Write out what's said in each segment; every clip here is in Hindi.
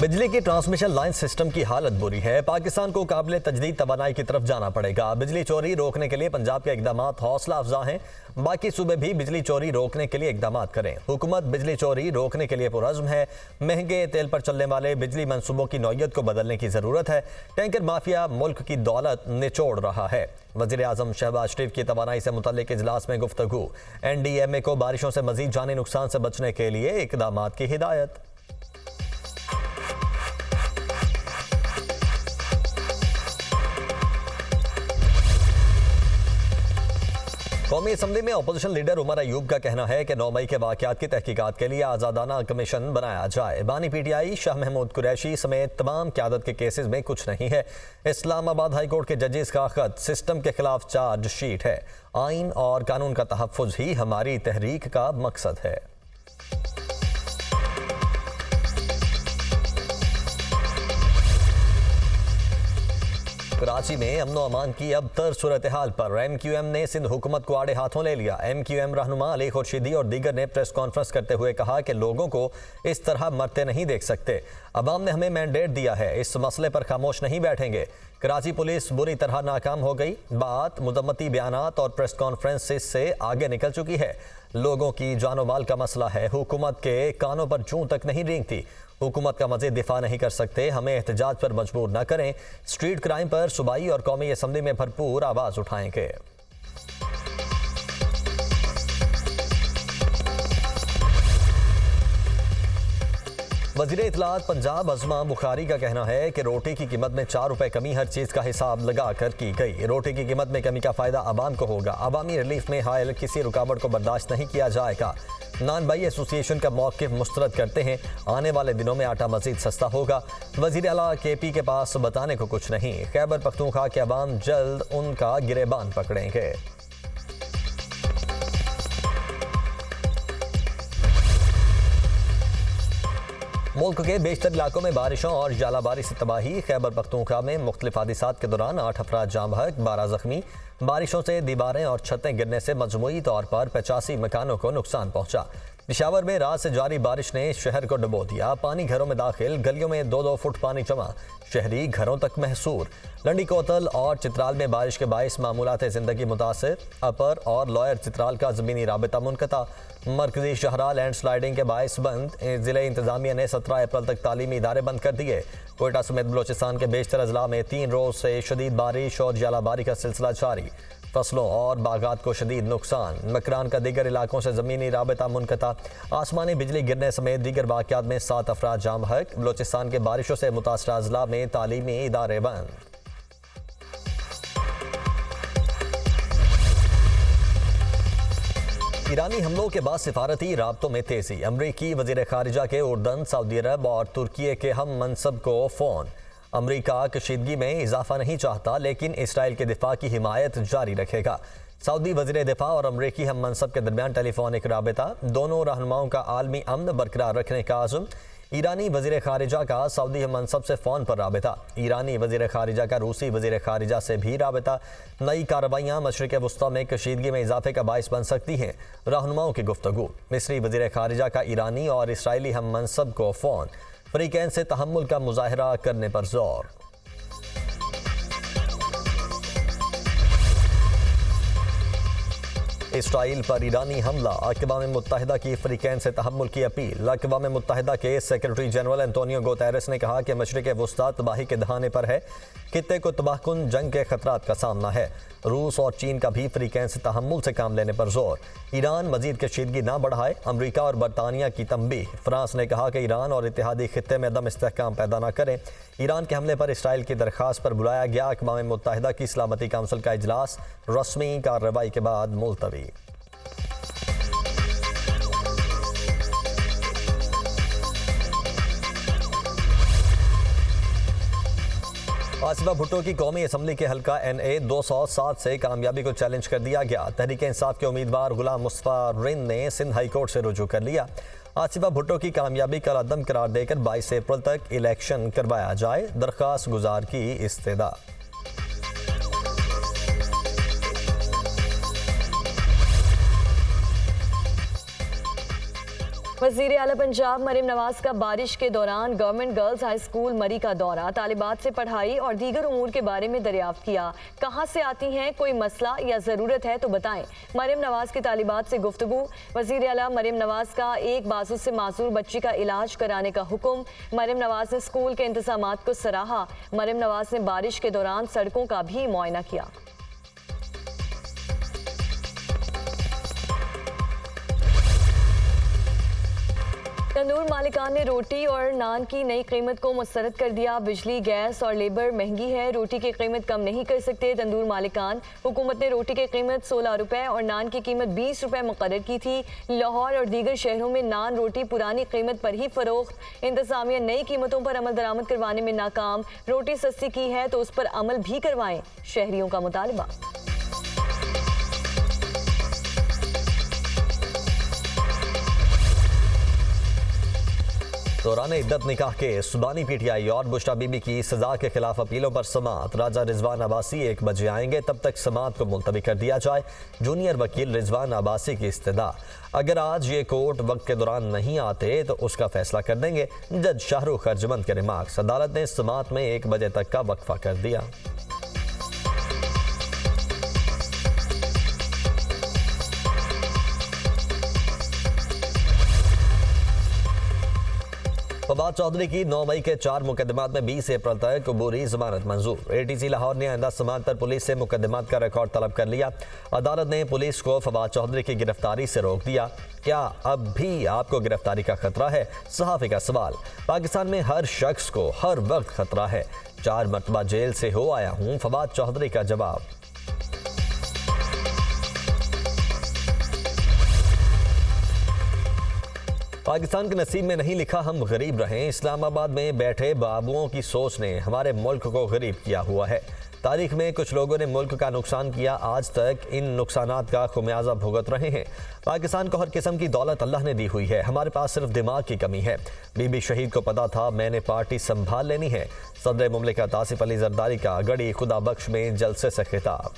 बिजली की ट्रांसमिशन लाइन सिस्टम की हालत बुरी है। पाकिस्तान को काबिल तजदीद तवानाई की तरफ जाना पड़ेगा। बिजली चोरी रोकने के लिए पंजाब के इकदाम हौसला अफजा हैं। बाकी सूबे भी बिजली चोरी रोकने के लिए इकदाम करें। हुकूमत बिजली चोरी रोकने के लिए पुरज़्म है। महंगे तेल पर चलने वाले बिजली मनसूबों की नौयत को बदलने की ज़रूरत है। टैंकर माफिया मुल्क की दौलत निचोड़ रहा है। वज़ीर आज़म शहबाज शरीफ की तवानाई से मुतल्लिक इजलास में गुफ्तगू। NDMA को बारिशों से मजीद जानी नुकसान से बचने के लिए इकदाम की हिदायत। कौमी असम्बली में अपोजिशन लीडर उमर अयूब का कहना है कि 9 मई के वाक़यात की तहकीकात के लिए आज़ादाना कमीशन बनाया जाए। बानी PTI शाह महमूद कुरैशी समेत तमाम क़यादत के केसेस में कुछ नहीं है। इस्लामाबाद हाई कोर्ट के जजेस का ख़त सिस्टम के खिलाफ चार्ज शीट है। आइन और कानून का तहफ़्फ़ुज़ ही हमारी तहरीक का मकसद है। कराची में अमन व अमान की अब तर सूरत हाल पर MQM ने सिंध हुकूमत को आड़े हाथों ले लिया। MQM रहनुमा अली खुर्शीदी और दीगर ने प्रेस कॉन्फ्रेंस करते हुए कहा कि लोगों को इस तरह मरते नहीं देख सकते। अवाम ने हमें मैंडेट दिया है, इस मसले पर खामोश नहीं बैठेंगे। कराची पुलिस बुरी तरह नाकाम हो गई। बात मुज़म्मती बयानात और प्रेस कॉन्फ्रेंस से आगे निकल चुकी है। लोगों की जानो माल का मसला है। हुकूमत के कानों पर जूं तक नहीं रेंगती। हुकूमत का मज़ीद दिफा नहीं कर सकते। हमें एहतजाज पर मजबूर न करें। स्ट्रीट क्राइम पर सूबाई और कौमी असम्बली में भरपूर आवाज़ उठाएंगे। वज़ीर इत्तलात पंजाब अज़मा बुखारी का कहना है कि रोटी की कीमत में 4 रुपए कमी हर चीज़ का हिसाब लगा कर की गई। रोटी की कीमत में कमी का फ़ायदा आवाम को होगा। अवामी रिलीफ में हायल किसी रुकावट को बर्दाश्त नहीं किया जाएगा। नान भाई एसोसिएशन का मौक़िफ़ मुस्तरद करते हैं। आने वाले दिनों में आटा मज़ीद सस्ता होगा। वज़ीर आला KP के पास बताने को कुछ नहीं। खैबर पख्तूनख्वा के अवाम जल्द उनका गिरेबान पकड़ेंगे। मुल्क के बेशतर इलाकों में बारिशों और जालाबारी से तबाही। खैबर पख्तूनख्वा में मुख्तलिफ हादिसात के दौरान 8 अफराद जाँ बहक, 12 जख्मी। बारिशों से दीवारें और छतें गिरने से मजमूई तौर पर 85 मकानों को नुकसान पहुंचा। पेशावर में रात से जारी बारिश ने शहर को डुबो दिया। पानी घरों में दाखिल, गलियों में 2-2 फुट पानी जमा। शहरी घरों तक महसूर। लंडी कोतल और चित्राल में बारिश के बाइस मामूलात ज़िंदगी मुतासर। अपर और लोअर चित्राल का ज़मीनी राबिता मुनक़ता। मरकजी शहरा लैंड स्लाइडिंग के बाइस बंद। ज़िले इंतज़ामिया ने 17 अप्रैल तक तालीमी इदारे बंद कर दिए। कोयटा समेत बलोचिस्तान के बेशतर अजला में 3 रोज़ से शदीद बारिश और जालाबारी का सिलसिला जारी। फसलों और बागात को शदीद नुकसान। मकरान का दीगर इलाकों से ज़मीनी राबिता मुनक़ता। आसमानी बिजली गिरने समेत दीगर वाक़यात में 7 अफराद जाँ बहक। बलोचिस्तान के बारिशों से मुतासरा अजला में तालीमी इदारे बंद। ईरानी हमलों के बाद सिफारती राब्तों में तेज़ी। अमरीकी वज़ीर ख़ारिजा के उर्दन, सऊदी अरब और तुर्की के हम मनसब को फ़ोन। अमरीका कशीदगी में इजाफा नहीं चाहता, लेकिन इसराइल के दिफा की हिमायत जारी रखेगा। सऊदी वज़ीर दिफा और अमरीकी हम मनसब के दरमियान टेलीफोनिक राबिता। दोनों रहनुमाओं का आलमी अमन बरकरार रखने का आज़म। ईरानी वज़ीर ख़ारिजा का सऊदी हम मनसब से फ़ोन पर राबिता। ईरानी वज़ीर ख़ारिजा का रूसी वज़ीर ख़ारिजा से भी राबिता। नई कार्रवाइयाँ मशरिक़ वुस्ता में कशीदगी में इजाफे का बाइस बन सकती हैं। रहनुमाओं की गुफ्तगू। मिस्री वज़ीर ख़ारिजा का ईरानी और इसराइली हम मनसब को फ़ोन। फ़रीक़ैन से तहम्मुल का मुज़ाहरा करने पर जोर। इसराइल पर ईरानी हमला। अक़वाम मुत्तहिदा की फ़रीक़ैन से तहम्मुल की अपील। अक़वाम मुत्तहिदा के सेक्रेटरी जनरल एंटोनियो गुतेरेस ने कहा कि मशरिक़ वुस्ता तबाही के दहाने पर है। खित्ते को तबाहकुन जंग के खतरात का सामना है। रूस और चीन का भी फ़रीक़ैन से तहम्मुल से काम लेने पर जोर। ईरान मज़ीद कशीदगी ना बढ़ाए। अमरीका और बरतानिया की तंबीह। फ्रांस ने कहा कि ईरान और इत्तेहादी खित्ते में अदम इस्तेहकाम पैदा न करें। ईरान के हमले पर इसराइल की दरख्वास्त पर बुलाया गया अक़वाम मुत्तहिदा की सलामती काउंसिल का इजलास। रस्मी कार्रवाई के बाद मुलतवी। आसिफा भुट्टो की कौमी असम्बली के हल्का NA 207 से कामयाबी को चैलेंज कर दिया गया। तहरीक इंसाफ के उम्मीदवार गुलाम मुस्तफ़ा रिंद ने सिंध हाई कोर्ट से रुजू कर लिया। आसिफा भुट्टो की कामयाबी का अदम करार देकर 22 अप्रैल तक इलेक्शन करवाया जाए। दरख्वास्त गुजार की इस्तदा। वज़ीर आला पंजाब मरियम नवाज का बारिश के दौरान गवर्नमेंट गर्ल्स हाई स्कूल मरी का दौरा, तालिबात से पढ़ाई और दीगर उमूर के बारे में दरियाफ्त किया। कहाँ से आती हैं, कोई मसला या ज़रूरत है तो बताएं। मरियम नवाज की तालिबात से गुफ्तगू। वज़ीर आला मरियम नवाज का एक बाजू से मासूर बच्ची का इलाज कराने का हुक्म। मरियम नवाज ने स्कूल के इंतजामात को सराहा। मरियम नवाज ने बारिश के दौरान सड़कों का भी मुआयना किया। तंदूर मालिकान ने रोटी और नान की नई कीमत को मुस्तरद कर दिया। बिजली, गैस और लेबर महंगी है, रोटी की कीमत कम नहीं कर सकते तंदूर मालिकान। हुकूमत ने रोटी की कीमत 16 रुपए और नान की कीमत 20 रुपए मुकर्रर की थी। लाहौर और दीगर शहरों में नान रोटी पुरानी कीमत पर ही फरोख्त। इंतजामिया नई कीमतों पर अमल दरामद करवाने में नाकाम। रोटी सस्ती की है तो उस पर अमल भी करवाएं, शहरियों का मुतालबा। दौरान इद्दत निकाह के सुबानी पीटीआई और बुशरा बीबी की सजा के खिलाफ अपीलों पर समात। राजा रिजवान अब्बासी 1 बजे आएंगे, तब तक समात को मुलतवी कर दिया जाए। जूनियर वकील रिजवान अब्बासी की इस्तदा। अगर आज ये कोर्ट वक्त के दौरान नहीं आते तो उसका फैसला कर देंगे। जज शाहरुख अर्जमंद के रिमार्क्स। अदालत ने समात में 1 बजे तक का वक्फा कर दिया। फवाद चौधरी की 9 मई के 4 मुकदमात में 20 अप्रैल तक अबूरी जमानत मंजूर। एटीसी लाहौर ने आइंदा समात पर पुलिस से मुकदमात का रिकॉर्ड तलब कर लिया। अदालत ने पुलिस को फवाद चौधरी की गिरफ्तारी से रोक दिया। क्या अब भी आपको गिरफ्तारी का खतरा है? सहाफ़ी का सवाल। पाकिस्तान में हर शख्स को हर वक्त खतरा है। 4 मरतबा जेल से हो आया हूँ, फवाद चौधरी का जवाब। पाकिस्तान के नसीब में नहीं लिखा हम गरीब रहें। इस्लामाबाद में बैठे बाबुओं की सोच ने हमारे मुल्क को गरीब किया हुआ है। तारीख में कुछ लोगों ने मुल्क का नुकसान किया, आज तक इन नुकसानात का खुमियाजा भुगत रहे हैं। पाकिस्तान को हर किस्म की दौलत अल्लाह ने दी हुई है, हमारे पास सिर्फ दिमाग की कमी है। बीबी शहीद को पता था मैंने पार्टी संभाल लेनी है। सदर मुमलिकत आसिफ अली जरदारी का गड़ी खुदा बख्श में जलसे से खिताब।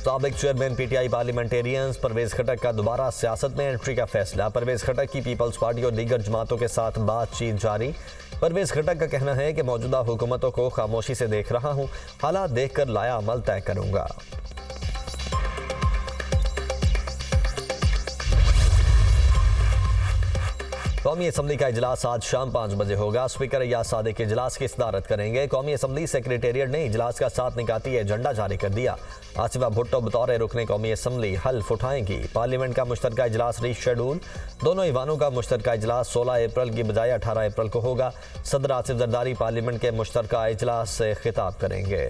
साबिक चेयरमैन पीटीआई पार्लियामेंटेरियंस परवेज खटक का दोबारा सियासत में एंट्री का फैसला। परवेज खटक की पीपल्स पार्टी और दीगर जमातों के साथ बातचीत जारी। परवेज खटक का कहना है कि मौजूदा हुकूमतों को खामोशी से देख रहा हूं, हालात देखकर लाया अमल तय करूंगा। कौमी असम्बली का इजलास आज शाम 5 बजे होगा। स्पीकर अय्याज सादिक इजलास की सदारत करेंगे। कौमी असम्बली सेक्रेटेरिएट ने इजलास का 7 निकाती एजेंडा जारी कर दिया। आसिफा भुट्टो बतौर रुकने कौमी असम्बली हल्फ उठाएंगी। पार्लियामेंट का मुश्तरका इजलास रीशेड्यूल। दोनों ईवानों का मुश्तरका इजलास 16 अप्रैल की बजाय 18 अप्रैल को होगा। सदर आसिफ जरदारी पार्लियामेंट के मुश्तरका इजलास से खिताब करेंगे।